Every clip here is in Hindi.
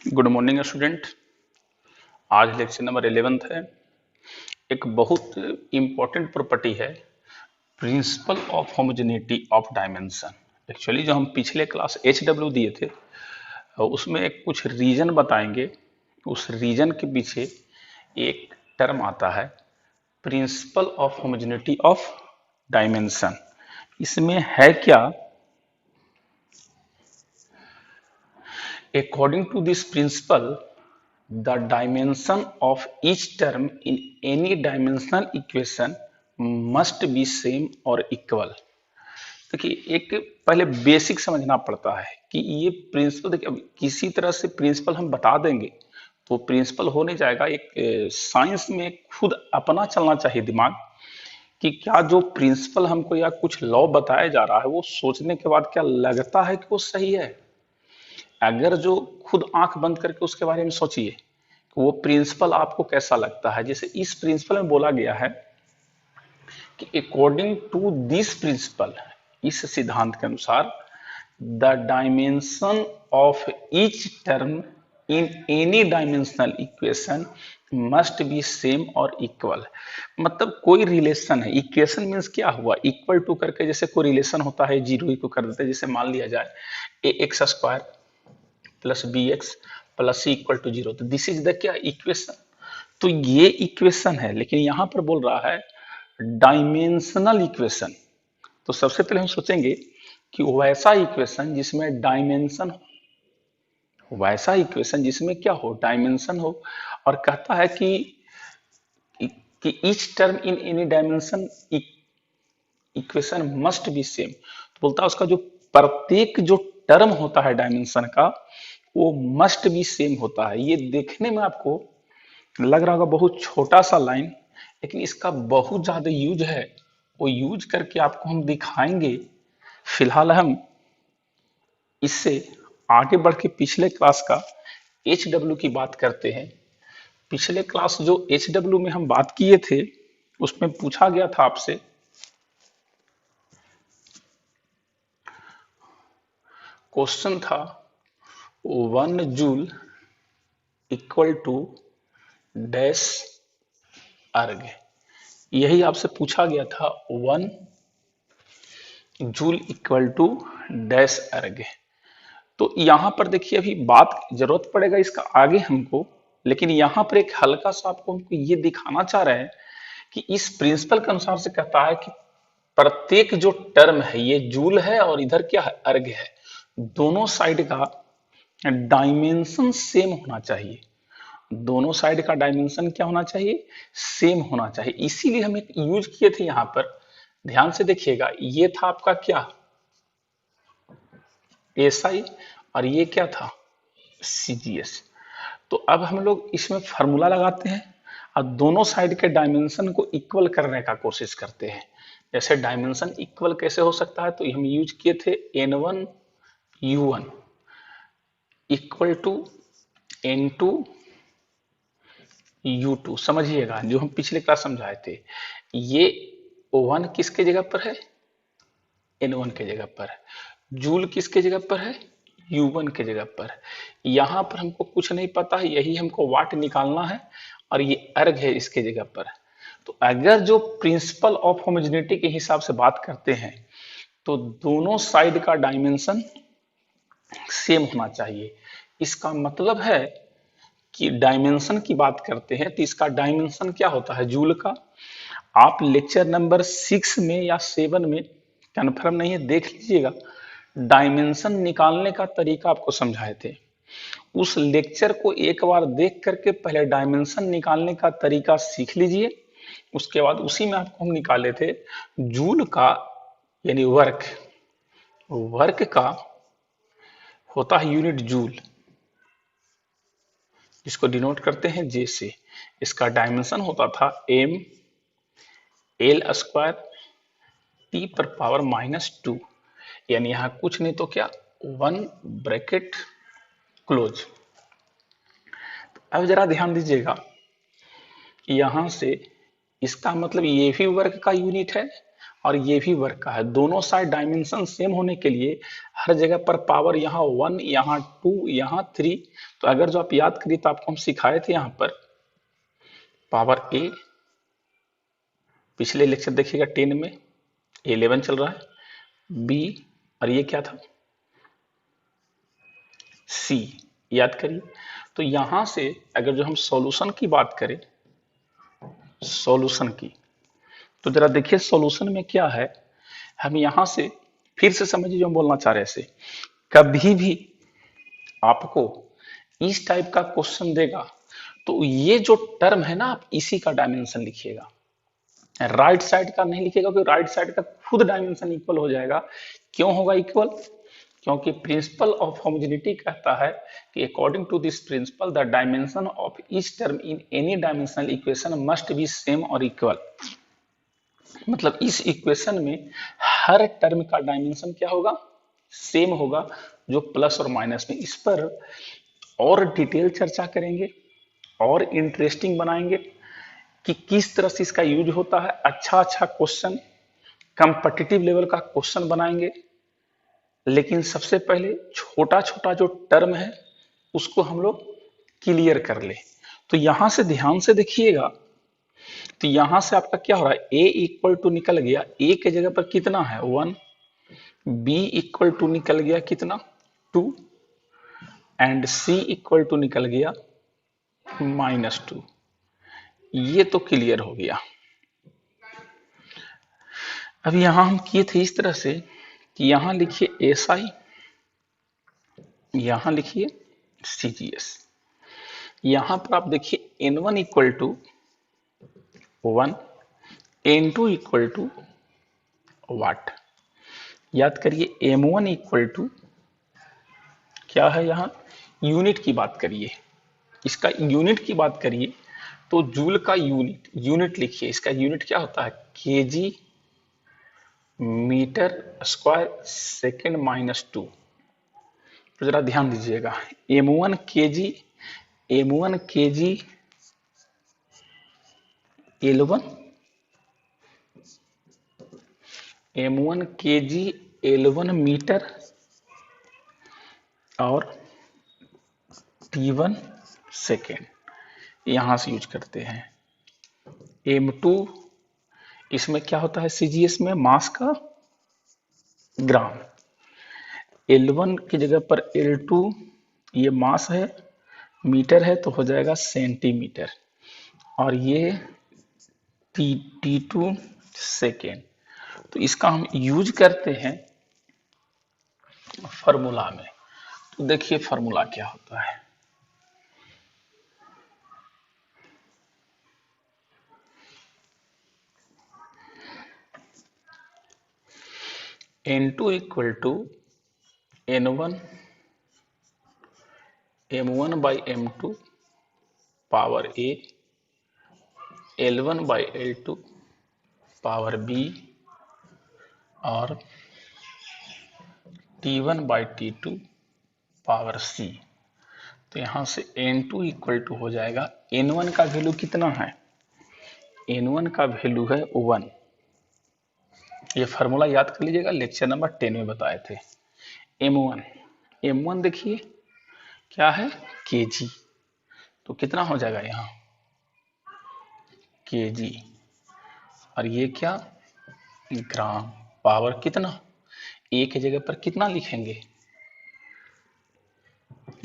Good morning student. आज लेक्चर नंबर 11 है। एक बहुत इंपॉर्टेंट प्रॉपर्टी है, principle of homogeneity of dimension. Actually जो हम पिछले क्लास HW दिए थे उसमें कुछ रीजन बताएंगे। उस रीजन के पीछे एक टर्म आता है, principle of homogeneity of dimension. इसमें है क्या? According to this principle the dimension of each term in any dimensional equation must be same or equal। देखिए, एक पहले बेसिक समझना पड़ता है कि ये प्रिंसिपल, देखिए अब किसी तरह से प्रिंसिपल हम बता देंगे तो प्रिंसिपल हो नहीं जाएगा। एक साइंस में खुद अपना चलना चाहिए दिमाग कि क्या जो प्रिंसिपल हमको या कुछ लॉ बताया जा रहा है वो सोचने के बाद क्या लगता है कि वो सही है। अगर जो खुद आंख बंद करके उसके बारे में सोचिए कि वो प्रिंसिपल आपको कैसा लगता है। जैसे इस प्रिंसिपल में बोला गया है कि अकॉर्डिंग टू दिस प्रिंसिपल, इस सिद्धांत के अनुसार, the dimension of each term in any dimensional equation must be same और इक्वल। मतलब कोई रिलेशन है, इक्वेशन मीन्स क्या हुआ, इक्वल टू करके जैसे कोई रिलेशन होता है, जीरो को कर देते हैं। जैसे मान लिया जाए ax² plus bx plus c equal to 0, तो दिस इज द क्या इक्वेशन। तो ये इक्वेशन है, लेकिन यहां पर बोल रहा है डायमेंशनल इक्वेशन। तो सबसे पहले हम सोचेंगे कि वैसा इक्वेशन जिसमें डायमेंशन हो, वैसा इक्वेशन जिसमें क्या हो, डायमेंशन हो। और कहता है कि each term in any dimension equation must be same. तो बोलता है उसका जो प्रत्येक जो टर्म होता है डायमेंशन का वो मस्ट बी सेम होता है। ये देखने में आपको लग रहा होगा बहुत छोटा सा लाइन, लेकिन इसका बहुत ज्यादा यूज है। वो यूज करके आपको हम दिखाएंगे। फिलहाल हम इससे आगे बढ़ के पिछले क्लास का HW की बात करते हैं। पिछले क्लास जो HW में हम बात किए थे उसमें पूछा गया था आपसे, क्वेश्चन था 1 जूल इक्वल टू डैश अर्ग। यही आपसे पूछा गया था, 1 जूल इक्वल टू डैश अर्ग। तो यहां पर देखिए, अभी बात जरूरत पड़ेगा इसका आगे हमको, लेकिन यहां पर एक हल्का सा आपको हमको ये दिखाना चाह रहे हैं कि इस प्रिंसिपल के अनुसार से कहता है कि प्रत्येक जो टर्म है, ये जूल है और इधर क्या है, अर्ग है, दोनों साइड का डायमेंशन सेम होना चाहिए। दोनों साइड का डायमेंशन क्या होना चाहिए, सेम होना चाहिए। इसीलिए हम एक यूज किए थे यहां पर। ध्यान से देखिएगा, ये था आपका क्या, एसआई, और ये क्या था, CGS। तो अब हम लोग इसमें फार्मूला लगाते हैं और दोनों साइड के डायमेंशन को इक्वल करने का कोशिश करते हैं। जैसे डायमेंशन इक्वल कैसे हो सकता है, तो हम यूज किए थे N1 U1 equal to N2 U2। समझिएगा जो हम पिछले क्लास समझाए थे, ये 1 किसके जगह पर है, N1 के जगह पर है। जूल किसके जगह पर है, U1 के जगह पर है। यहां पर हमको कुछ नहीं पता है, यही हमको वाट निकालना है, और ये अर्ग है इसके जगह पर। तो अगर जो प्रिंसिपल ऑफ होमोजेनिटी के हिसाब से बात करते हैं तो दोनों साइड का डायमेंशन सेम होना चाहिए। इसका मतलब है कि डायमेंशन की बात करते हैं तो इसका डायमेंशन क्या होता है, जूल का। आप लेक्चर नंबर 6 में या 7 में, कंफर्म नहीं है, देख लीजिएगा, डायमेंशन निकालने का तरीका आपको समझाए थे। उस लेक्चर को एक बार देख करके पहले डायमेंशन निकालने का तरीका सीख लीजिए। उसके बाद उसी में आपको हम निकाले थे जूल का, यानी वर्क, वर्क का होता है यूनिट जूल, जिसको डिनोट करते हैं जे से। इसका डायमेंशन होता था ml² T⁻², यानी यहां कुछ नहीं तो क्या, 1 ब्रैकेट क्लोज। अब जरा ध्यान दीजिएगा, यहां से इसका मतलब ये भी वर्ग का यूनिट है और ये भी वर्ग का है। दोनों साइड डायमेंशन सेम होने के लिए हर जगह पर पावर, यहाँ 1, यहाँ 2, यहाँ 3। तो अगर जो आप याद करिए तो आपको हम सिखाए थे यहाँ पर पावर a, पिछले लेक्चर देखिएगा 10 में 11 चल रहा है, b, और ये क्या था c, याद करिए। तो यहां से अगर जो हम सॉल्यूशन की बात करें, सॉल्यूशन की, तो जरा देखिए सॉल्यूशन में क्या है। हम यहां से फिर से समझिए जो हम बोलना चाह रहे हैं। कभी भी आपको इस टाइप का क्वेश्चन देगा तो ये जो टर्म है ना, आप इसी का डायमेंशन लिखिएगा, राइट साइड का नहीं लिखिएगा, क्योंकि राइट साइड का खुद डायमेंशन इक्वल हो जाएगा। क्यों होगा इक्वल? क्योंकि प्रिंसिपल ऑफ होमोजेनिटी कहता है कि according to this principle the dimension of each term in any dimensional equation must be same और इक्वल। मतलब इस इक्वेशन में हर टर्म का डायमेंशन क्या होगा? सेम होगा, जो प्लस और माइनस में। इस पर और डिटेल चर्चा करेंगे और इंटरेस्टिंग बनाएंगे कि किस तरह से इसका यूज होता है। अच्छा अच्छा क्वेश्चन, कॉम्पिटिटिव लेवल का क्वेश्चन बनाएंगे। लेकिन सबसे पहले छोटा छोटा जो टर्म है उसको हम लोग क्लियर कर ले। तो यहां से ध्यान से देखिएगा, तो यहां से आपका क्या हो रहा है, a इक्वल टू निकल गया, a के जगह पर कितना है 1, b इक्वल टू निकल गया कितना 2, एंड c इक्वल टू निकल गया -2। ये तो क्लियर हो गया। अब यहां हम किए थे इस तरह से कि यहां लिखिए SI, यहां लिखिए CGS। यहां पर आप देखिए N1 equal to 1, N2 equal to what. याद करिए M1 इक्वल टू क्या है, यहां यूनिट की बात करिए, इसका यूनिट की बात करिए तो जूल का यूनिट, यूनिट लिखिए, इसका यूनिट क्या होता है केजी मीटर स्क्वायर सेकेंड -2। तो जरा ध्यान दीजिएगा, M1 KG, M1 KG L1, M1 KG L1 metre, और T1 सेकेंड, यहां से यूज करते हैं। M2, इसमें क्या होता है CGS में मास का ग्राम। L1 की जगह पर L2, ये मास है, मीटर है तो हो जाएगा सेंटीमीटर, और ये T2 सेकेंड। तो इसका हम यूज करते हैं फॉर्मूला में। तो देखिए फॉर्मूला क्या होता है, N2 equal to N1 M1 by M2 power A, L1 by L2 power B, और T1 by T2 power C। तो यहां से N2 इक्वल टू हो जाएगा, N1 का वैल्यू कितना है, N1 का वैल्यू है 1। ये फार्मूला याद कर लीजिएगा, लेक्चर नंबर 10 में बताए थे। M1, M1 देखिए क्या है केजी, तो कितना हो जाएगा यहाँ केजी, और ये क्या ग्राम, पावर कितना, ए की जगह पर कितना लिखेंगे,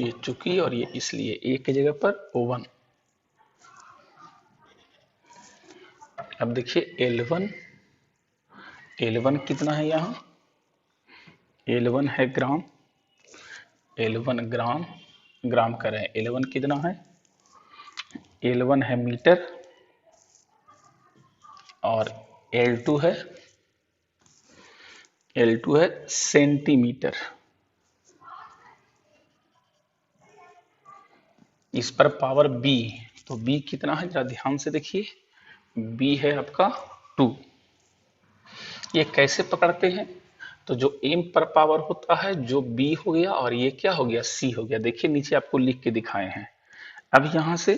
ये चुकी और ये इसलिए ए की जगह पर 1। अब देखिए L1, L1 कितना है यहाँ, L1 है ग्राम, L1 ग्राम, ग्राम कर रहे हैं, L1 कितना है, L1 है मीटर, और L2 है, L2 है सेंटीमीटर। इस पर पावर B, तो B कितना है जरा ध्यान से देखिए, B है आपका 2। ये कैसे पकड़ते हैं, तो जो M पर पावर होता है जो B हो गया, और ये क्या हो गया C हो गया। देखिए नीचे आपको लिख के दिखाए हैं। अब यहां से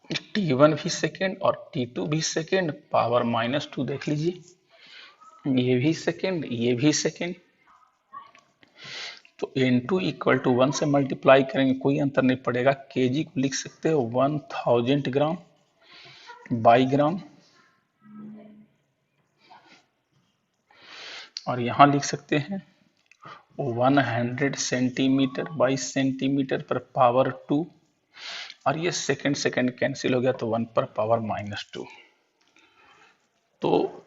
T1 भी सेकेंड और T2 भी सेकेंड, पावर -2 देख लीजिए, ये भी सेकेंड, ये भी सेकेंड। तो N2 इक्वल टू 1 से मल्टीप्लाई करेंगे, कोई अंतर नहीं पड़ेगा। केजी को लिख सकते हो 1000 ग्राम बाई ग्राम, और यहाँ लिख सकते हैं 100 सेंटीमीटर बाई सेंटीमीटर पर पावर 2, और ये सेकेंड सेकेंड कैंसिल हो गया तो 1 पर पावर -2। तो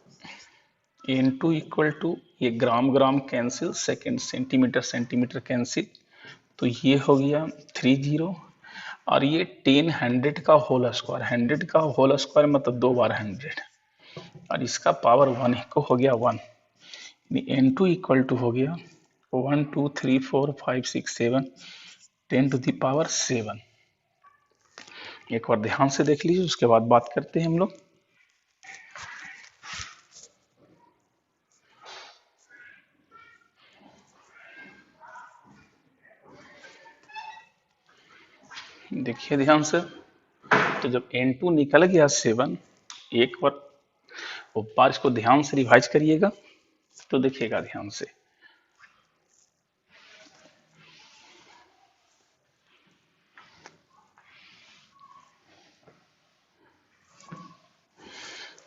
N2 इक्वल टू, ये gram gram cancel, second centimetre centimetre cancel, तो ये हो गया 30, और ये 10 100 का होल स्क्वायर, 100 का होल स्क्वायर मतलब 2 बार 100, और इसका पावर 1 को हो गया 1। N2 इक्वल टू हो गया 1 2 3 4 5 6 7 10 टू द पावर 7। एक बार ध्यान से देख लीजिए, उसके बाद बात करते हैं हम लोग। देखिए ध्यान से, तो जब N2 निकल गया 7, एक बार इसको ध्यान से रिवाइज करिएगा तो देखिएगा ध्यान से।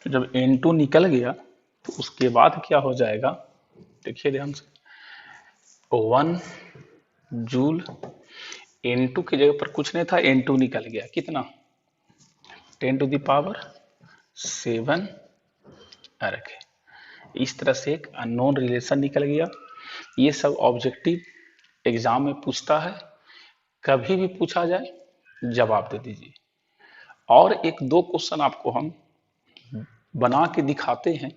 तो जब N2 निकल गया तो उसके बाद क्या हो जाएगा, देखिए ध्यान से, 1 जूल, N2 की जगह पर कुछ नहीं था, N2 निकल गया कितना, 10 टू द पावर 7 अर्ग। इस तरह से एक अननोन रिलेशन निकल गया। ये सब ऑब्जेक्टिव एग्जाम में पूछता है, कभी भी पूछा जाए जवाब दे दीजिए। और एक दो क्वेश्चन आपको हम बना के दिखाते हैं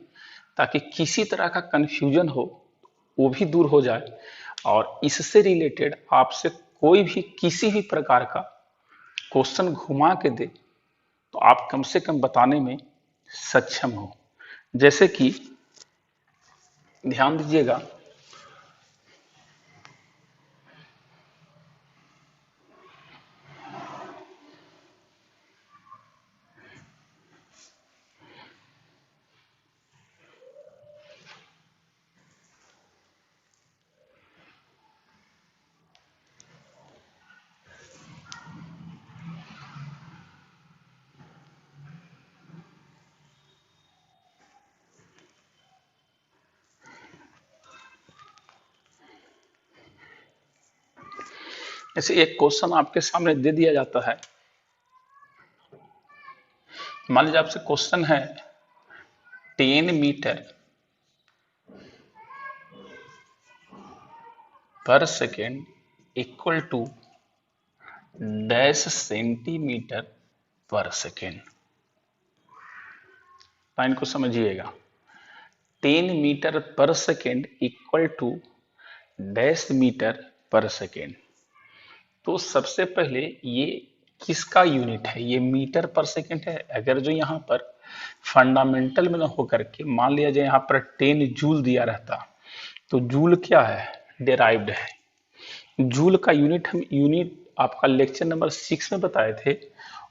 ताकि किसी तरह का कंफ्यूजन हो वो भी दूर हो जाए, और इससे रिलेटेड आपसे कोई भी किसी भी प्रकार का क्वेश्चन घुमा के दे तो आप कम से कम बताने में सक्षम हो। जैसे कि ध्यान दीजिएगा, जैसे एक क्वेश्चन आपके सामने दे दिया जाता है, मान लीजिए आपसे क्वेश्चन है 10 metre per second equal to dash centimetre per second. Line को समझिएगा, 10 metre per second equal to dash metre per second. तो सबसे पहले ये किसका यूनिट है, ये मीटर पर सेकेंड है। अगर जो यहाँ पर फंडामेंटल में ना होकर के मान लिया जाए यहाँ पर 10 जूल दिया रहता, तो जूल क्या है, डेराइव्ड है। जूल का यूनिट हम आपका लेक्चर नंबर 6 में बताए थे,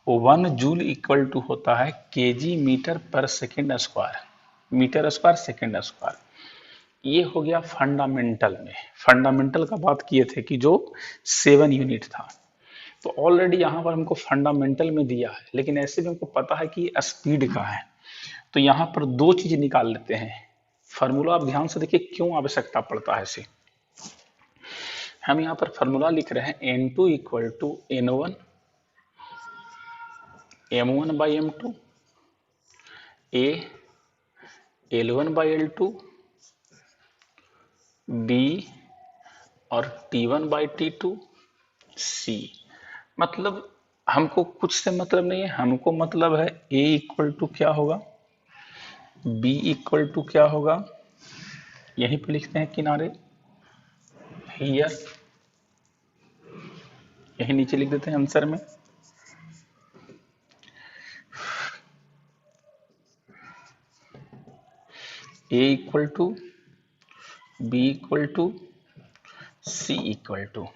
1 जूल इक्वल टू होता है KG metre per second square, metre square second square. ये हो गया फंडामेंटल में। फंडामेंटल का बात किए थे कि जो 7 यूनिट था, तो ऑलरेडी यहाँ पर हमको फंडामेंटल में दिया है, लेकिन ऐसे भी हमको पता है कि स्पीड का है, तो यहाँ पर दो चीज निकाल लेते हैं। फार्मूला आप ध्यान से देखिए क्यों आवश्यकता पड़ता है इसे। हम यहाँ पर फार्मूला लिख रहे हैं N2 equal to N1 M1 by M2 A L1 by L2 B और T1 बाई T2 C। मतलब हमको कुछ से मतलब नहीं है, हमको मतलब है A इक्वल टू क्या होगा, B इक्वल टू क्या होगा, यहीं पे लिखते हैं किनारे, हियर, यही नीचे लिख देते हैं आंसर में। A equal to, B equal to, C equal to.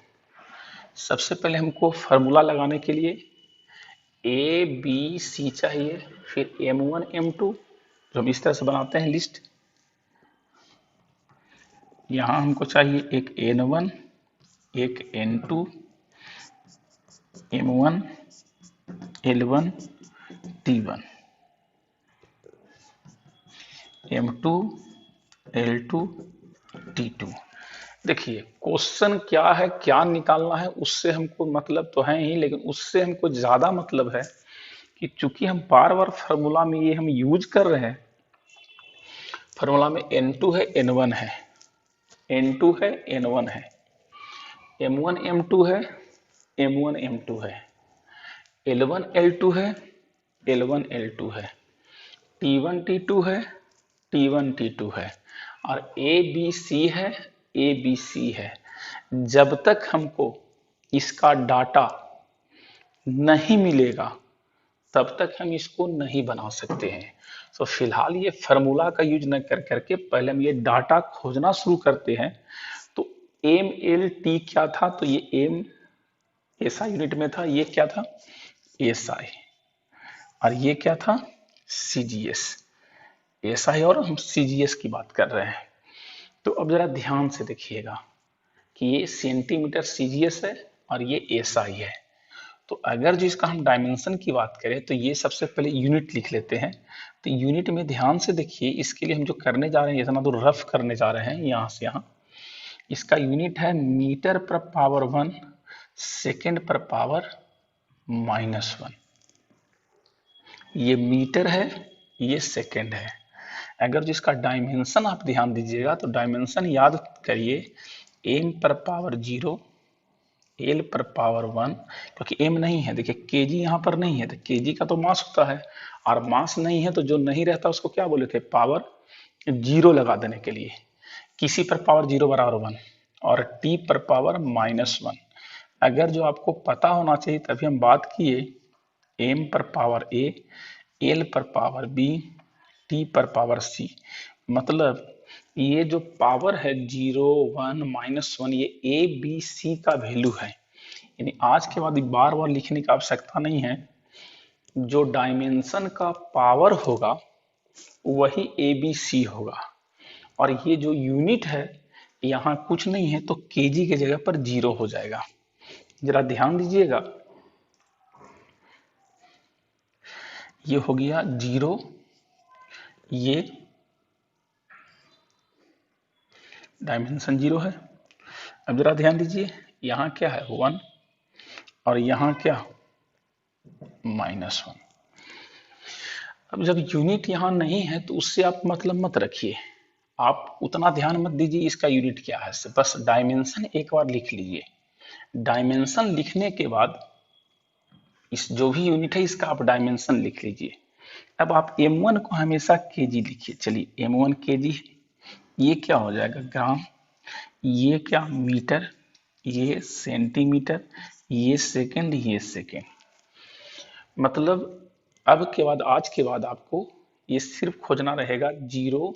सबसे पहले हमको फार्मूला लगाने के लिए ए बी सी चाहिए, फिर M1 M2, जो हम इस तरह से बनाते हैं लिस्ट। यहां हमको चाहिए एक N1, एक N2, M1, L1, T1, M2, L2, T2। देखिए क्वेश्चन क्या है, क्या निकालना है, उससे हमको मतलब तो है ही, लेकिन उससे हमको ज्यादा मतलब है कि चूंकि हम बार बार फार्मूला में ये हम यूज कर रहे हैं, फार्मूला में N2 है N1 है, N2 है N1 है, M1 M2 है, M1 M2 है, L1 L2 है, L1 L2 है, T1 T2 है, T1 T2 है, और A B C है, A B C है। जब तक हमको इसका डाटा नहीं मिलेगा तब तक हम इसको नहीं बना सकते हैं। तो फिलहाल ये फार्मूला का यूज न कर करके पहले हम ये डाटा खोजना शुरू करते हैं। तो एम एल टी क्या था, तो ये एम एसआई यूनिट में था, ये क्या था एसआई, और ये क्या था सीजीएस। एसआई और हम सीजीएस की बात कर रहे हैं। तो अब जरा ध्यान से देखिएगा कि ये सेंटीमीटर सीजीएस है और ये एसआई है। तो अगर जो इसका हम डायमेंशन की बात करें तो ये सबसे पहले यूनिट लिख लेते हैं। तो यूनिट में ध्यान से देखिए, इसके लिए हम जो करने जा रहे हैं, इतना तो रफ करने जा रहे हैं यहाँ से यहाँ। इसका यूनिट है मीटर पर पावर 1, सेकेंड पर पावर -1। ये मीटर है, ये सेकेंड है। अगर जिसका डायमेंशन आप ध्यान दीजिएगा तो डायमेंशन याद करिए, एम पर पावर 0, एल पर पावर 1, क्योंकि एम नहीं है, देखिए केजी यहाँ पर नहीं है, तो केजी का तो मास होता है, और मास नहीं है तो जो नहीं रहता उसको क्या बोले थे, पावर 0 लगा देने के लिए। किसी पर पावर 0 बराबर 1 और टी पर पावर -1। अगर जो आपको पता होना चाहिए तभी हम बात किए, एम पर पावर ए, एल पर पावर बी, टी पर पावर सी। मतलब ये जो पावर है 0, 1, -1, ये ए बी सी का वैल्यू है। यानी आज के बाद बार बार लिखने की आवश्यकता नहीं है, जो डायमेंशन का पावर होगा वही ए बी सी होगा। और ये जो यूनिट है यहाँ कुछ नहीं है तो केजी के जगह पर 0 हो जाएगा। जरा ध्यान दीजिएगा, ये हो गया 0, ये डायमेंशन 0 है। अब जरा ध्यान दीजिए, यहाँ क्या है 1 और यहाँ क्या -1। अब जब यूनिट यहाँ नहीं है तो उससे आप मतलब मत रखिए, आप उतना ध्यान मत दीजिए इसका यूनिट क्या है, बस डायमेंशन एक बार लिख लीजिए। डायमेंशन लिखने के बाद इस जो भी यूनिट है इसका आप डायमेंशन लिख लीजिए। अब आप m1 को हमेशा केजी लिखिए। चलिए m1 केजी, ये क्या हो जाएगा ग्राम, ये क्या मीटर, ये सेंटीमीटर, ये सेकंड, ये सेकंड। मतलब अब के बाद, आज के बाद आपको ये सिर्फ खोजना रहेगा 0,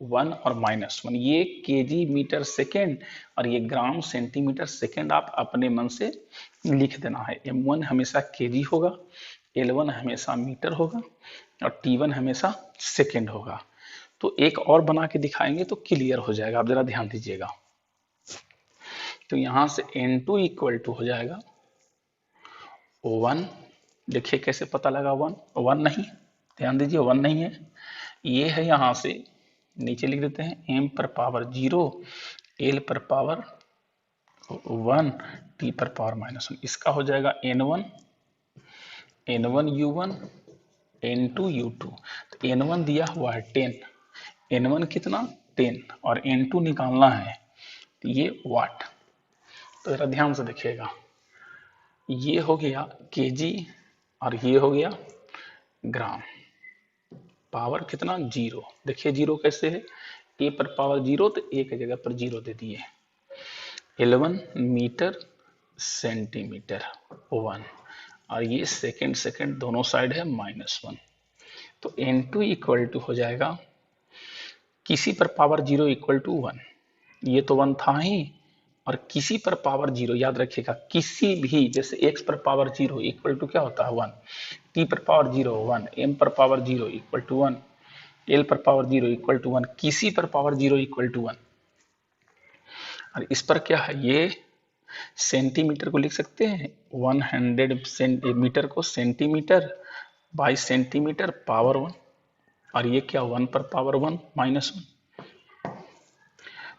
1 और -1। ये केजी मीटर सेकेंड और ये ग्राम सेंटीमीटर सेकेंड आप अपने मन से लिख देना है। m1 हमेशा केजी होगा, L1 हमेशा मीटर होगा और T1 हमेशा सेकेंड होगा। तो एक और बना के दिखाएंगे तो क्लियर हो जाएगा, आप जरा ध्यान दीजिएगा। तो यहां से N2 इक्वल टू हो जाएगा 1। देखिए कैसे पता लगा 1, 1 नहीं, ध्यान दीजिए 1 नहीं है, ये है, यहां से नीचे लिख देते हैं m पर पावर 0, l पर पावर 1, t पर पावर -1। इसका हो जाएगा n1, n1 u1, n2 u2। तो n1 दिया हुआ है 10, n1 कितना 10 और n2 निकालना है, तो ये वाट। तो जरा ध्यान से देखिएगा, ये हो गया केजी और ये हो गया ग्राम। पावर कितना 0, देखिए 0 कैसे है, ए पर पावर 0 तो ए की जगह पर 0 दे दिए। 11 मीटर सेंटीमीटर 1 और ये सेकेंड सेकेंड दोनों साइड है -1। तो n2 इक्वल टू हो जाएगा, किसी पर पावर 0 इक्वल टू 1, ये तो 1 था ही, और किसी पर पावर जीरो, याद रखिएगा किसी भी, जैसे x पर पावर जीरो इक्वल टू क्या होता है 1, t पर पावर जीरो 1, m पर power zero equal to 1, l पर पावर जीरो इक्वल टू 1, किसी पर पावर जीरो इक्वल टू 1। और इस पर क्या है, ये सेंटीमीटर को लिख सकते हैं 100 सेंटीमीटर को सेंटीमीटर बाई सेंटीमीटर पावर 1, और ये क्या 1 पर पावर 1 माइनस 1,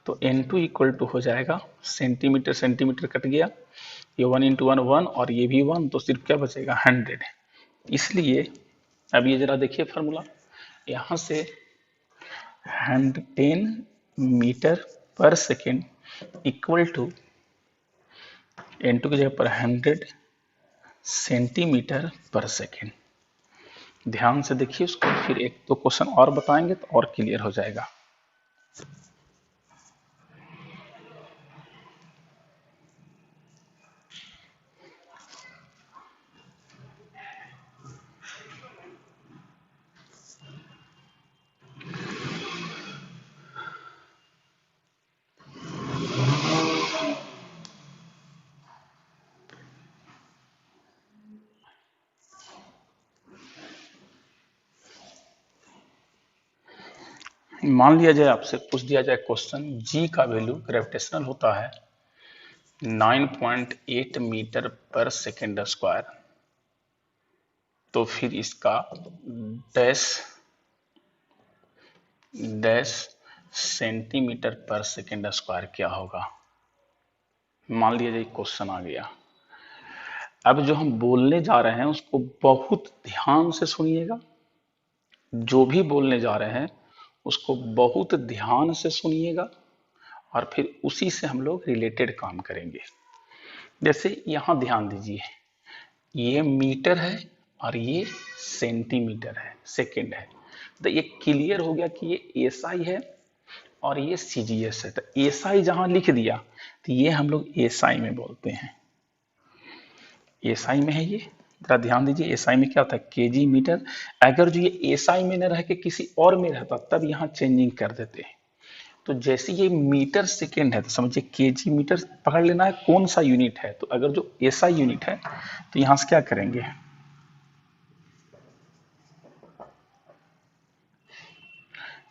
तो n2 इक्वल टू हो जाएगा सेंटीमीटर सेंटीमीटर कट गया, ये 1 इंटू 1 1 और ये भी 1, तो सिर्फ क्या बचेगा 100। इसलिए अब ये जरा देखिए फार्मूला, यहाँ से 10 metre per second equal to n2 की जगह पर 100 सेंटीमीटर पर सेकेंड। ध्यान से देखिए उसको, फिर एक दो क्वेश्चन और बताएंगे तो और क्लियर हो जाएगा। मान लिया जाए आपसे पूछ दिया जाए क्वेश्चन, जी का वैल्यू ग्रेविटेशनल होता है 9.8 मीटर पर सेकेंड स्क्वायर, तो फिर इसका dash dash centimetre per second square क्या होगा। मान लिया जाए क्वेश्चन आ गया। अब जो हम बोलने जा रहे हैं उसको बहुत ध्यान से सुनिएगा, जो भी बोलने जा रहे हैं उसको बहुत ध्यान से सुनिएगा, और फिर उसी से हम लोग रिलेटेड काम करेंगे। जैसे यहां ध्यान दीजिए, ये मीटर है और ये सेंटीमीटर है, सेकेंड है, तो ये क्लियर हो गया कि ये एसआई है और ये सीजीएस है। तो एसआई जहां लिख दिया तो ये हम लोग एसआई में बोलते हैं, एसआई में है ये। जरा ध्यान दीजिए, एसआई में क्या होता है केजी मीटर। अगर जो ये एसआई में न रह के किसी और में रहता तब यहाँ चेंजिंग कर देते हैं। तो जैसे ये मीटर सेकेंड है तो समझिए केजी मीटर पकड़ लेना है कौन सा यूनिट है। तो अगर जो एसआई यूनिट है तो यहां से क्या करेंगे,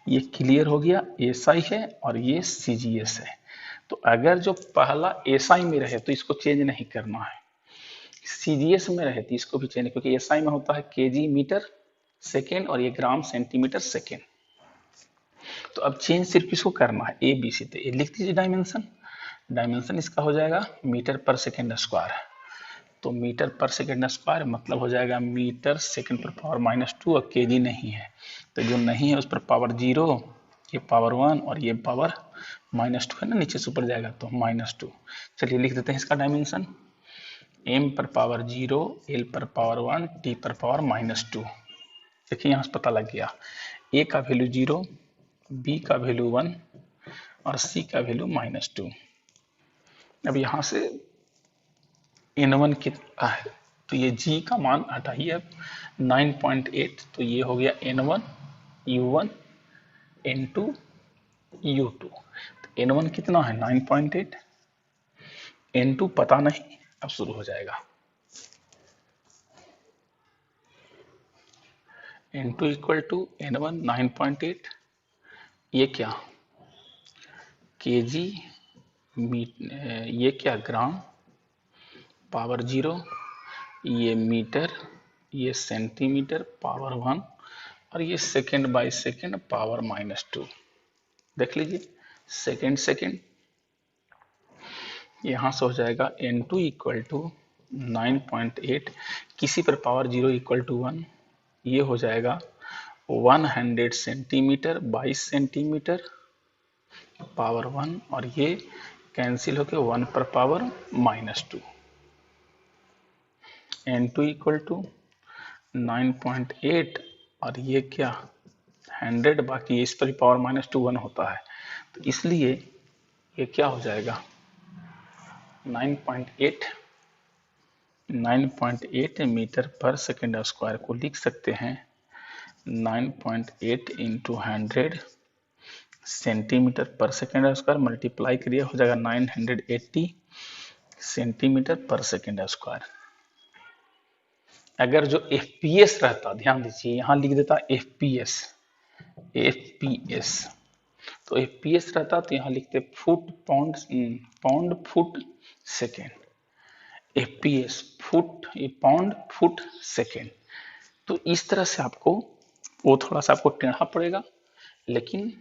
ये क्लियर हो गया एसआई है और ये सीजीएस है। तो अगर जो पहला एसआई में रहे तो इसको चेंज नहीं करना है, सीजीएस में रहे तो इसको भी चेंज, क्योंकि एसआई में होता है केजी मीटर सेकेंड और ये ग्राम सेंटीमीटर सेकेंड। तो अब चेंज सिर्फ इसको करना है ए बी सी। तो ये लिख दीजिए डायमेंशन, डायमेंशन इसका हो जाएगा मीटर पर सेकेंड स्क्वायर। तो मीटर पर सेकेंड स्क्वायर मतलब हो जाएगा मीटर सेकेंड पर पावर -2, और केजी नहीं है तो जो नहीं है उस पर पावर 0, ये पावर 1 और ये पावर -2 है ना, नीचे से ऊपर जाएगा तो -2। चलिए लिख देते हैं इसका डायमेंशन, m पर पावर 0, l पर पावर 1, t पर पावर -2। देखिए यहाँ से पता लग गया, a का वैल्यू 0, b का वैल्यू 1 और c का वैल्यू -2। अब यहाँ से n1 कितना है, तो ये g का मान हटाइए अब 9.8, तो ये हो गया n1 u1 n2 u2। तो n1 कितना है 9.8, n2 पता नहीं। अब शुरू हो जाएगा, n2 इक्वल टू n1 9.8, ये क्या केजी, ये क्या ग्राम, पावर 0, ये मीटर, ये सेंटीमीटर पावर 1 और ये सेकेंड बाय सेकेंड पावर -2। देख लीजिए सेकेंड सेकेंड, यहाँ से हो जाएगा n2 इक्वल टू 9.8, किसी पर पावर 0 इक्वल टू 1, ये हो जाएगा 100 सेंटीमीटर 22 सेंटीमीटर पावर 1 और ये कैंसिल होकर 1 पर पावर -2। n2 इक्वल टू 9.8 और ये क्या 100, बाकी इस पर पावर -2 1 होता है, तो इसलिए ये क्या हो जाएगा 9.8 मीटर पर सेकेंड स्क्वायर को लिख सकते हैं 9.8 into 100 centimetre per second square multiply करिए हो जाएगा 980 सेंटीमीटर पर सेकेंड स्क्वायर। अगर जो एफपीएस रहता, ध्यान दीजिए यहां लिख देता एफपीएस, एफपीएस तो एफपीएस रहता तो यहां लिखते foot pound, pound foot second, FPS foot, pound foot second. तो इस तरह से आपको वो थोड़ा सा आपको टेढ़ा पड़ेगा लेकिन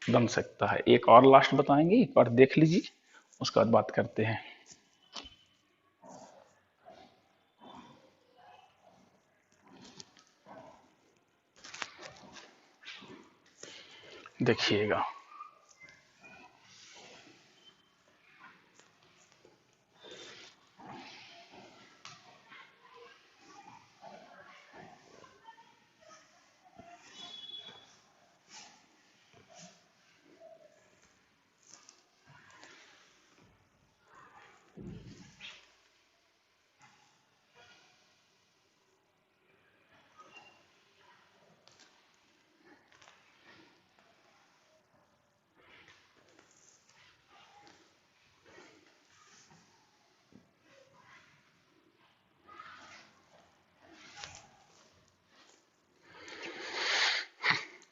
बन सकता है। एक और लास्ट बताएंगे, एक और देख लीजिए उसके बाद बात करते हैं। देखिएगा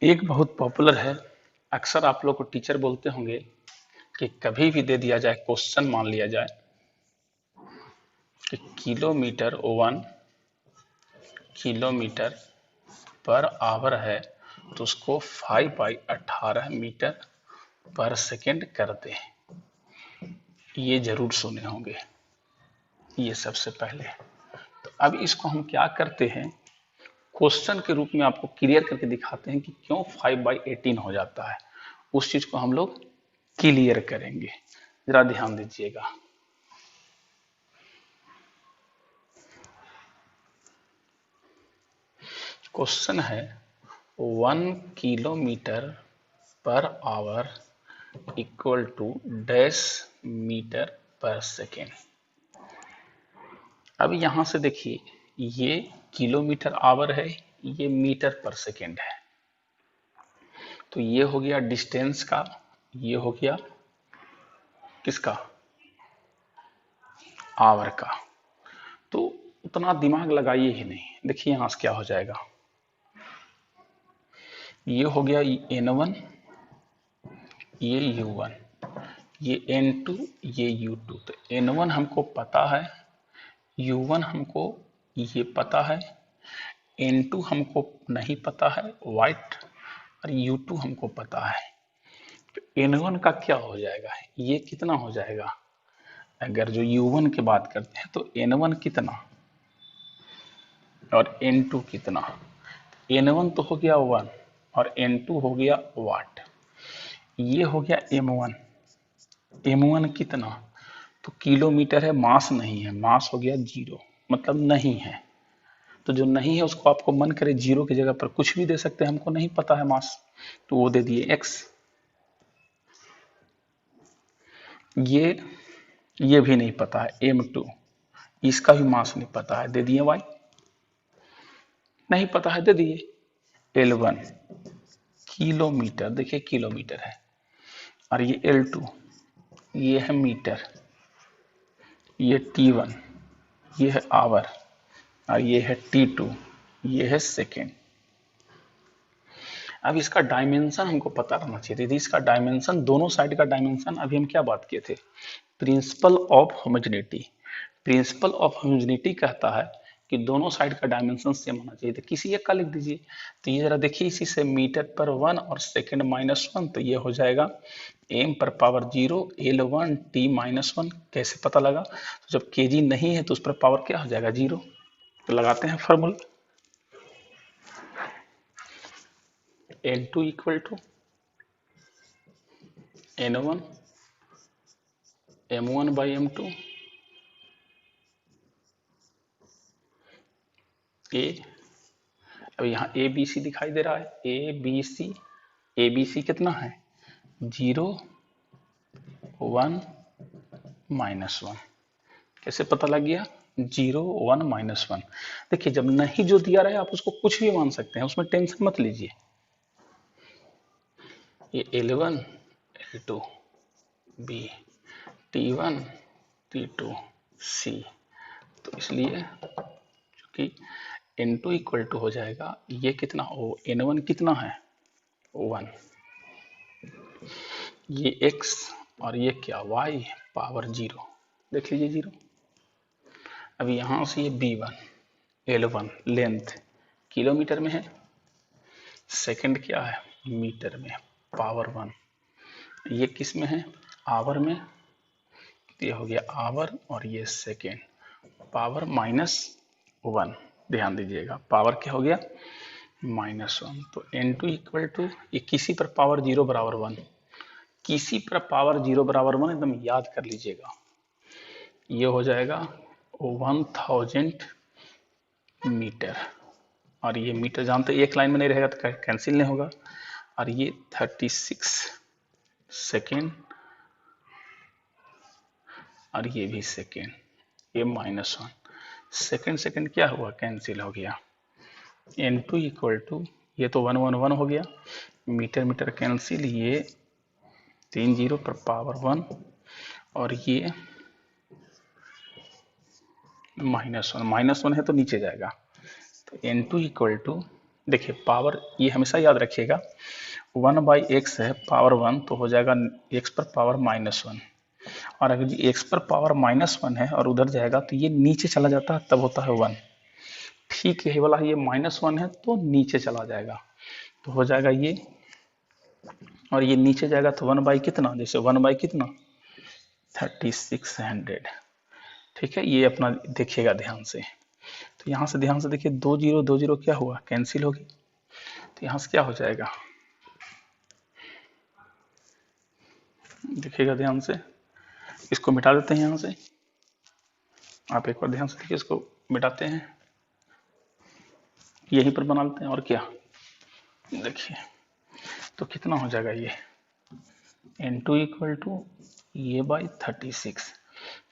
एक बहुत पॉपुलर है, अक्सर आप लोग को टीचर बोलते होंगे कि कभी भी दे दिया जाए क्वेश्चन, मान लिया जाए कि किलोमीटर 1 किलोमीटर पर आवर है तो उसको 5/18 मीटर पर सेकेंड कर दे। ये जरूर सुने होंगे ये सबसे पहले। तो अब इसको हम क्या करते हैं, क्वेश्चन के रूप में आपको क्लियर करके दिखाते हैं कि क्यों 5/18 हो जाता है। उस चीज को हम लोग क्लियर करेंगे, जरा ध्यान दीजिएगा। क्वेश्चन है 1 kilometre per hour equal to dash metre per second. अब यहां से देखिए ये किलोमीटर आवर है, ये मीटर पर सेकेंड है, तो ये हो गया डिस्टेंस का, ये हो गया किसका, आवर का। तो उतना दिमाग लगाइए ही नहीं, देखिए यहां से क्या हो जाएगा, ये हो गया N1, ये U1, ये N2, ये U2। तो N1 हमको पता है, U1 हमको ये पता है, N2 हमको नहीं पता है वाइट, और U2 हमको पता है। तो N1 का क्या हो जाएगा, ये कितना हो जाएगा, अगर जो U1 की बात करते हैं तो N1 कितना और N2 कितना। N1 तो हो गया 1 और N2 हो गया वाट। ये हो गया M1, M1 कितना, तो किलोमीटर है, मास नहीं है, मास हो गया 0, मतलब नहीं है। तो जो नहीं है उसको आपको मन करे 0 की जगह पर कुछ भी दे सकते हैं, हमको नहीं पता है मास, तो वो दे दिए x। ये भी नहीं पता है M2, इसका भी मास नहीं पता है, दे दिए y। नहीं पता है दे दिए L1 किलोमीटर, देखिए किलोमीटर है, और ये L2 ये है मीटर, ये T1 ये है आवर, और ये है T2 ये है सेकेंड। अब इसका डायमेंशन हमको पता रहना चाहिए थी, इसका डायमेंशन, दोनों साइड का डायमेंशन, अभी हम क्या बात किए थे, principle of homogeneity. Principal of homogeneity कहता है कि दोनों साइड का डायमेंशन सेम होना चाहिए। तो किसी एक का लिख दीजिए, तो ये जरा देखिए, इसी से मीटर पर 1 और सेकेंड -1, तो ये हो जाएगा m पर पावर 0 L1 t -1। कैसे पता लगा, तो जब kg नहीं है तो उस पर पावर क्या हो जाएगा 0। तो लगाते हैं formula, N2 equal to N1 M1 by M2 A. अब यहाँ ए बी सी दिखाई दे रहा है, ए बी सी कितना है 0 1 -1। कैसे पता लग गया 0 1 -1। देखिए जब नहीं जो दिया रहे आप उसको कुछ भी मान सकते हैं, उसमें टेंशन मत लीजिए। ये L1 L2 B T1 T2 C, तो इसलिए चूंकि N2 इक्वल टू हो जाएगा ये कितना हो, N1 कितना है 1, ये x और ये क्या y पावर 0, देख लीजिए 0। अब यहां से ये B1 L1 लेंथ किलोमीटर में है, सेकंड क्या है मीटर में, पावर 1, ये किस में है आवर में, ये हो गया आवर और ये सेकेंड, पावर -1, ध्यान दीजिएगा पावर क्या हो गया -1। तो N2 इक्वल टू ये किसी पर पावर 0 बराबर 1, किसी पर पावर 0 बराबर 1 एकदम याद कर लीजिएगा, ये हो जाएगा 1000 मीटर, और ये मीटर जानते एक लाइन में नहीं रहेगा तो कैंसिल नहीं होगा, और ये 36 सेकेंड और ये भी सेकेंड, ये -1 सेकेंड, सेकेंड क्या हुआ कैंसिल हो गया। N2 इक्वल टू ये तो 1 1 1 हो गया, मीटर मीटर कैंसिल, ये 3 0 पर पावर 1 और ये -1 है तो नीचे जाएगा। तो N2 इक्वल टू देखिए पावर ये हमेशा याद रखिएगा 1/x है पावर 1 तो हो जाएगा x पर पावर -1, और अगर जी x पर पावर -1 है और उधर जाएगा तो ये नीचे चला जाता है तब होता है 1, ठीक यही वाला ये -1 है तो नीचे चला जाएगा तो हो जाएगा ये, और ये नीचे जाएगा तो 1 बाई कितना, जैसे 1 बाई कितना 3600, ठीक है ये अपना देखिएगा ध्यान से। तो यहाँ से ध्यान से देखिए 2 0 2 0 क्या हुआ कैंसिल हो गई, तो यहाँ से क्या हो जाएगा देखिएगा ध्यान से, इसको मिटा देते हैं यहाँ से, आप एक बार ध्यान से देखिए इसको मिटाते हैं, यहीं पर बना लेते हैं और क्या देखिए, तो कितना हो जाएगा ये N2 इक्वल टू ये बाई 36,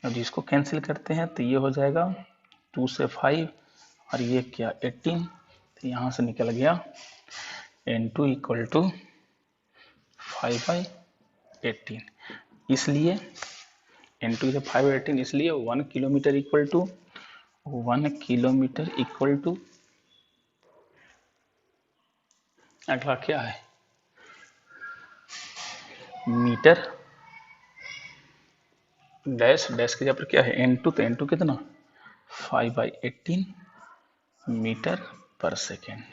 अब जिसको कैंसिल करते हैं तो ये हो जाएगा 2 से 5 और ये क्या 18, तो यहाँ से निकल गया N2 इक्वल टू 5/18, इसलिए N2 से 5/18 इसलिए 1 kilometre equal to 1 kilometre equal to, अगला क्या है मीटर, डैश डैश के जगह पर क्या है N2, तो N2 कितना 5/18 मीटर पर सेकेंड।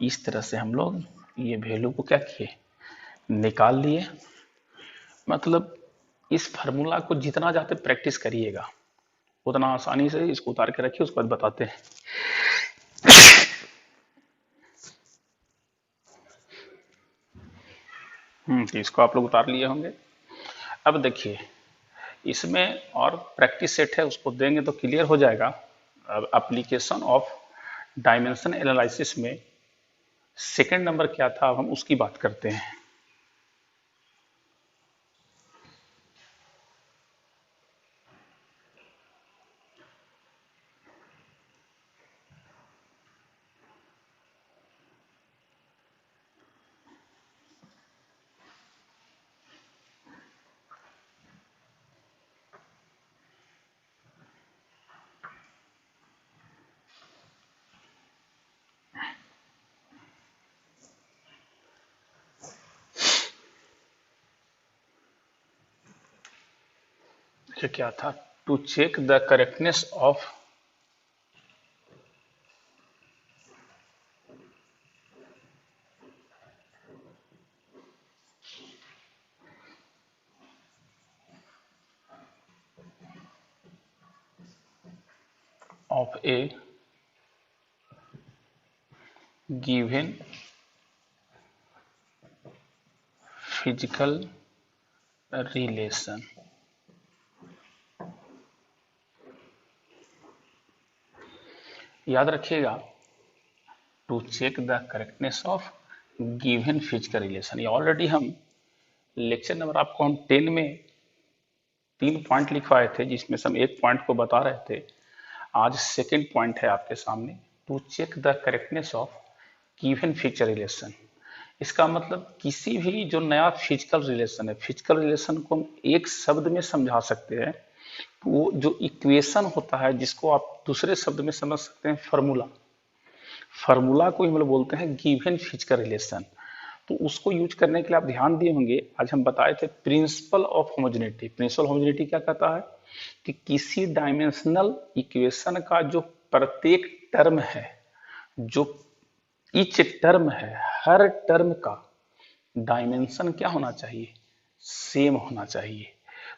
इस तरह से हम लोग ये वैल्यू को क्या किए निकाल लिए, मतलब इस फार्मूला को जितना जाते प्रैक्टिस करिएगा उतना आसानी से इसको उतार के रखिए, उसके बाद बताते हैं। तो इसको आप लोग उतार लिए होंगे। अब देखिए इसमें और प्रैक्टिस सेट है उसको देंगे तो क्लियर हो जाएगा। अब एप्लीकेशन ऑफ डायमेंशन एनालिसिस में सेकंड नंबर क्या था, अब हम उसकी बात करते हैं। ये क्या था, to check the correctness of a given physical relation. याद रखिएगा to check the correctness of given physical relation, ये ऑलरेडी हम लेक्चर नंबर आपको हम 10 में 3 पॉइंट लिखवाए थे जिसमें से हम एक पॉइंट को बता रहे थे। आज सेकंड पॉइंट है आपके सामने, to check the correctness of given physical relation. इसका मतलब किसी भी जो नया फिजिकल रिलेशन है, फिजिकल रिलेशन को हम एक शब्द में समझा सकते हैं। वो जो इक्वेशन होता है जिसको आप दूसरे शब्द में समझ सकते हैं, फार्मूला, फार्मूला को ही हम लोग बोलते हैं गिवन फिजिकल रिलेशन। तो उसको यूज करने के लिए आप ध्यान दिए होंगे, आज हम बताए थे principle of homogeneity. Principle homogeneity क्या कहता है कि किसी डायमेंशनल इक्वेशन का जो प्रत्येक टर्म है, जो ईच टर्म है, हर टर्म का डायमेंशन क्या होना चाहिए, सेम होना चाहिए।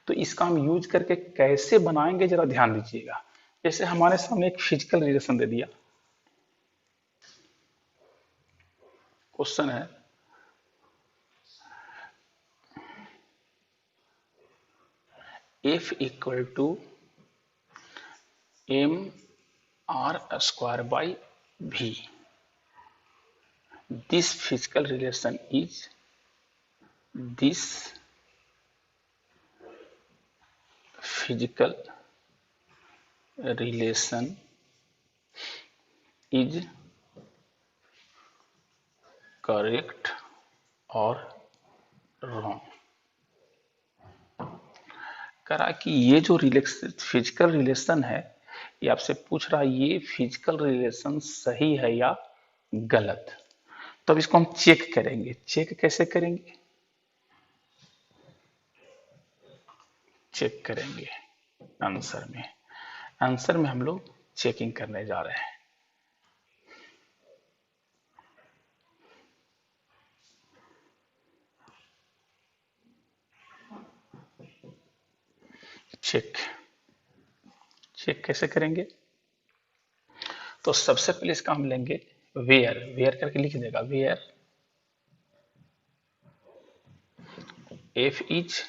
तो इसका हम यूज करके कैसे बनाएंगे जरा ध्यान दीजिएगा। जैसे हमारे सामने एक फिजिकल रिलेशन दे दिया, क्वेश्चन है F equal to M R square by V, this physical relation is this physical relation is correct और wrong। करा कि ये जो फिजिकल रिलेशन है, ये आपसे पूछ रहा है ये फिजिकल रिलेशन सही है या गलत। तो अब इसको हम चेक करेंगे। चेक कैसे करेंगे, चेक करेंगे आंसर में। आंसर में हम लोग चेकिंग करने जा रहे हैं। चेक, चेक कैसे करेंगे, तो सबसे पहले इसका हम लेंगे वेयर, वेयर करके लिख देगा, where F is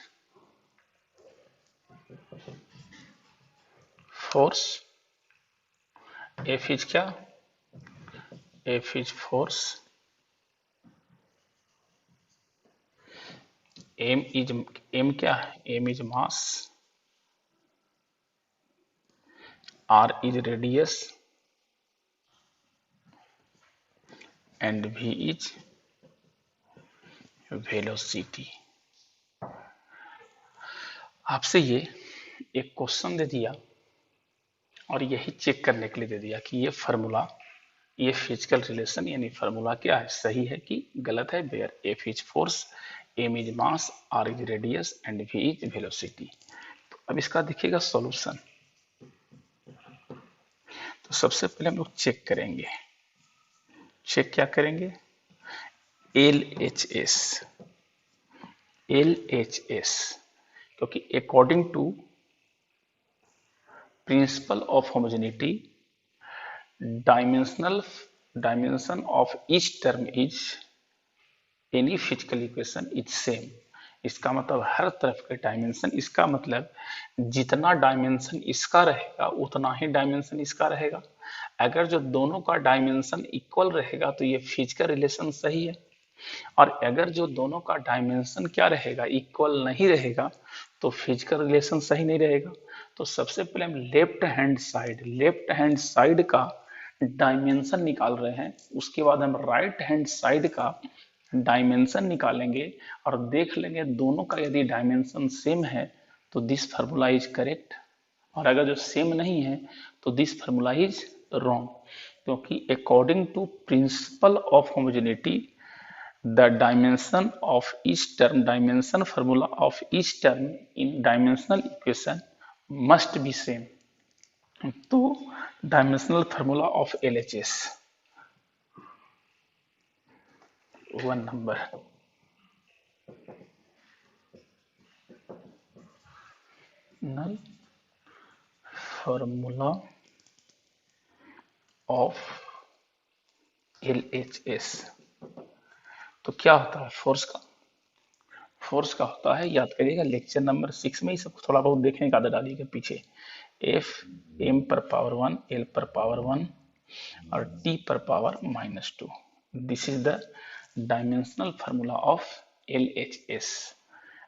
force, F is क्या, F is force, M is, M क्या है, M is mass, R is radius and V is velocity. आपसे ये एक क्वेश्चन दे दिया और यही चेक करने के लिए दे दिया कि ये फार्मूला, ये फिजिकल रिलेशन यानी फार्मूला क्या है, सही है कि गलत है। Where F is force, M is mass, R is radius and V is velocity. तो अब इसका देखिएगा सॉल्यूशन। तो सबसे पहले हम लोग चेक करेंगे, चेक क्या करेंगे, L H S, L H S, क्योंकि according to principle of homogeneity dimensional, dimension of each term is any physical equation is same. इसका मतलब हर तरफ के डायमेंशन, इसका मतलब जितना डायमेंशन इसका रहेगा उतना ही डायमेंशन इसका रहेगा। अगर जो दोनों का डायमेंशन इक्वल रहेगा तो ये फिजिकल रिलेशन सही है, और अगर जो दोनों का डायमेंशन क्या रहेगा, इक्वल नहीं रहेगा, तो फिजिकल रिलेशन सही नहीं रहेगा। तो सबसे पहले हम left hand side, left hand side का डायमेंशन निकाल रहे हैं, उसके बाद हम राइट हैंड साइड का डायमेंशन निकालेंगे और देख लेंगे दोनों का यदि डायमेंशन सेम है तो दिस फार्मूला इज करेक्ट, और अगर जो सेम नहीं है तो दिस फार्मूला इज रॉन्ग। क्योंकि according to principle of homogeneity the dimension of each term, dimension formula of each term in dimensional equation must be same। तो dimensional formula of LHS 1 number, null formula of LHS। तो क्या होता है फोर्स का, फोर्स का होता है, याद करिएगा लेक्चर नंबर 6 में ही सब थोड़ा बहुत देखने का आदत डालिएगा पीछे, एफ एम पर पावर 1, एल पर पावर 1 और टी पर power -2। This is the dimensional formula of LHS।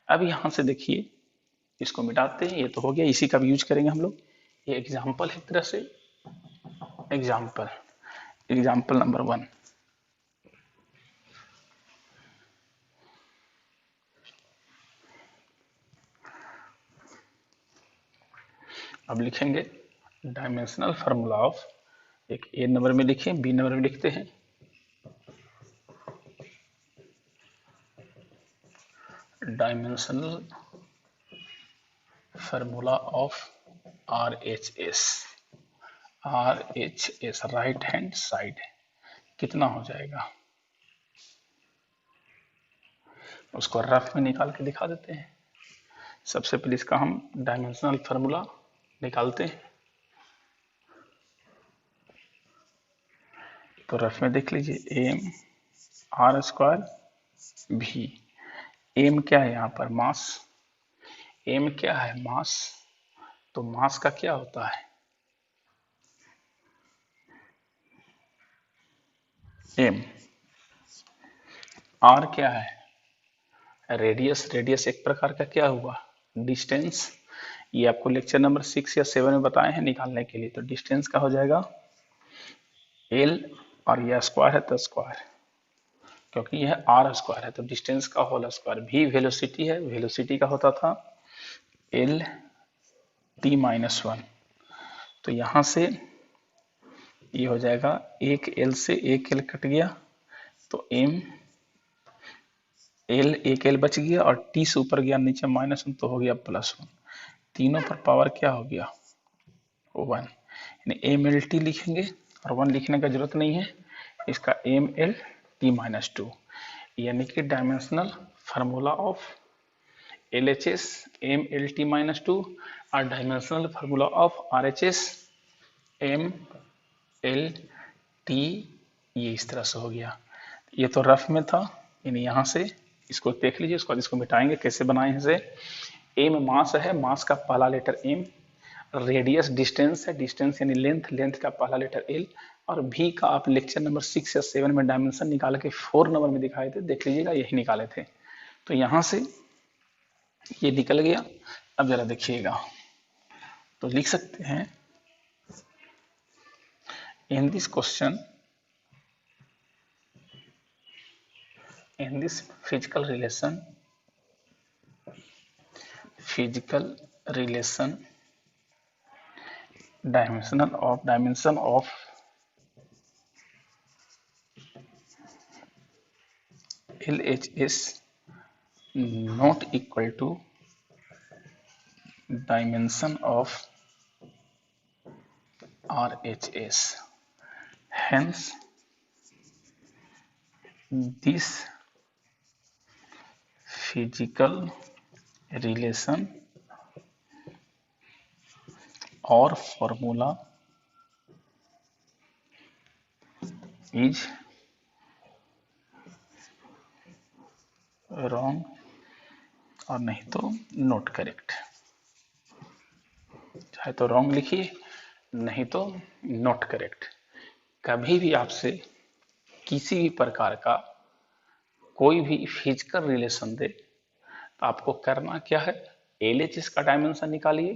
अब यहां से देखिए, इसको मिटाते हैं, ये तो हो गया, इसी का भी यूज करेंगे हम लोग। ये एग्जाम्पल है एक तरह से, एग्जाम्पल, एग्जाम्पल नंबर 1। अब लिखेंगे डायमेंशनल फार्मूला ऑफ, एक ए नंबर में लिखे, बी नंबर में लिखते हैं dimensional formula of RHS। RHS right hand side कितना हो जाएगा, उसको रफ में निकाल के दिखा देते हैं। सबसे पहले इसका हम डायमेंशनल फार्मूला निकालते हैं, तो रफ में देख लीजिए एम आर स्क्वायर भी, एम क्या है यहाँ पर, मास, एम क्या है, मास, तो मास का क्या होता है, एम, आर क्या है, रेडियस, रेडियस एक प्रकार का क्या हुआ, डिस्टेंस, ये आपको लेक्चर नंबर 6 या 7 में बताए हैं निकालने के लिए, तो डिस्टेंस का हो जाएगा एल, और यह स्क्वायर है तो स्क्वायर, क्योंकि यह आर स्क्वायर है तो डिस्टेंस का होल स्क्वायर, भी वेलोसिटी है, वेलोसिटी का होता था एल टी माइनस 1, तो यहां से ये हो जाएगा, एक एल से एक एल कट गया तो एम, एल एक एल बच गया और टी से ऊपर गया नीचे -1 तो हो गया +1, तीनों पर पावर क्या हो गया 1, यानी एम एल टी लिखेंगे और 1 लिखने का जरूरत नहीं है, इसका एम एल टी माइनस 2, यानी कि dimensional formula of LHS M L T minus 2 और dimensional formula of RHS M L T, ये इस तरह से हो गया। ये तो रफ में था, यानी यहाँ से इसको देख लीजिए, उसके बाद इसको मिटाएंगे, कैसे बनाए इसे, एम मास है, मास का पहला लेटर एम, रेडियस डिस्टेंस है, डिस्टेंस यानी लेंथ, लेंथ का पहला लेटर एल, और भी का आप लेक्चर नंबर 6 या 7 में डायमेंशन निकाल के 4 नंबर में दिखाए थे, देख लीजिएगा यही निकाले थे, तो यहां से ये निकल गया। अब जरा देखिएगा, तो लिख सकते हैं in this question, in this physical relation dimension of LHS not equal to dimension of RHS, hence this physical relation or formula is wrong, और नहीं तो नॉट करेक्ट, चाहे तो रॉन्ग लिखिए नहीं तो नॉट करेक्ट। कभी भी आपसे किसी भी प्रकार का कोई भी फिजिकल रिलेशन दे तो आपको करना क्या है, LHS का डायमेंशन निकालिए।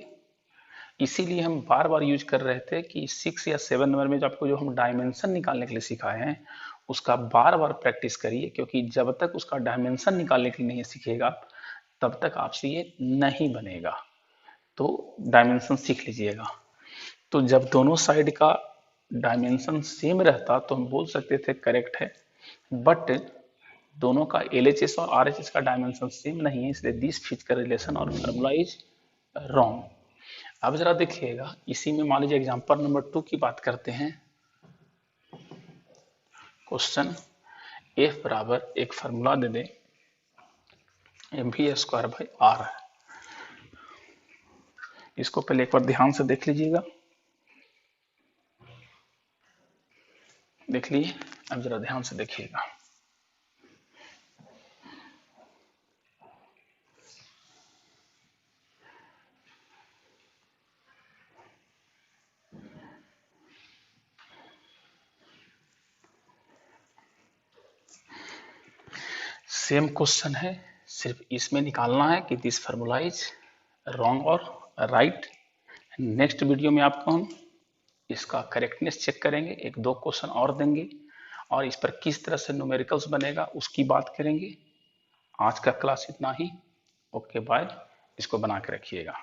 इसीलिए हम बार बार यूज कर रहे थे कि 6 या 7 नंबर में जो आपको जो हम डायमेंशन निकालने के लिए सिखाए हैं उसका बार बार प्रैक्टिस करिए, क्योंकि जब तक उसका डायमेंशन निकालने के लिए नहीं सीखेगा तब तक आपसे ये नहीं बनेगा, तो डायमेंशन सीख लीजिएगा। तो जब दोनों साइड का डायमेंशन सेम रहता तो हम बोल सकते थे करेक्ट है, बट दोनों का LHS और RHS का डायमेंशन सेम नहीं है, इसलिए दिस फिजिकल रिलेशन और फार्मूला इज रॉन्ग। अब जरा देखिएगा, इसी में मान लीजिए एग्जांपल नंबर 2 की बात करते हैं। क्वेश्चन F बराबर एक फार्मूला दे दे mv²/r है, इसको पहले एक बार ध्यान से देख लीजिएगा, देख लीजिए, अब जरा ध्यान से देखिएगा। सेम क्वेश्चन है, सिर्फ इसमें निकालना है कि दिस फार्मूला इज रॉन्ग और राइट। नेक्स्ट वीडियो में आपको हम इसका करेक्टनेस चेक करेंगे, एक दो क्वेश्चन और देंगे और इस पर किस तरह से न्यूमेरिकल्स बनेगा उसकी बात करेंगे। आज का क्लास इतना ही, ओके बाय, इसको बना के रखिएगा।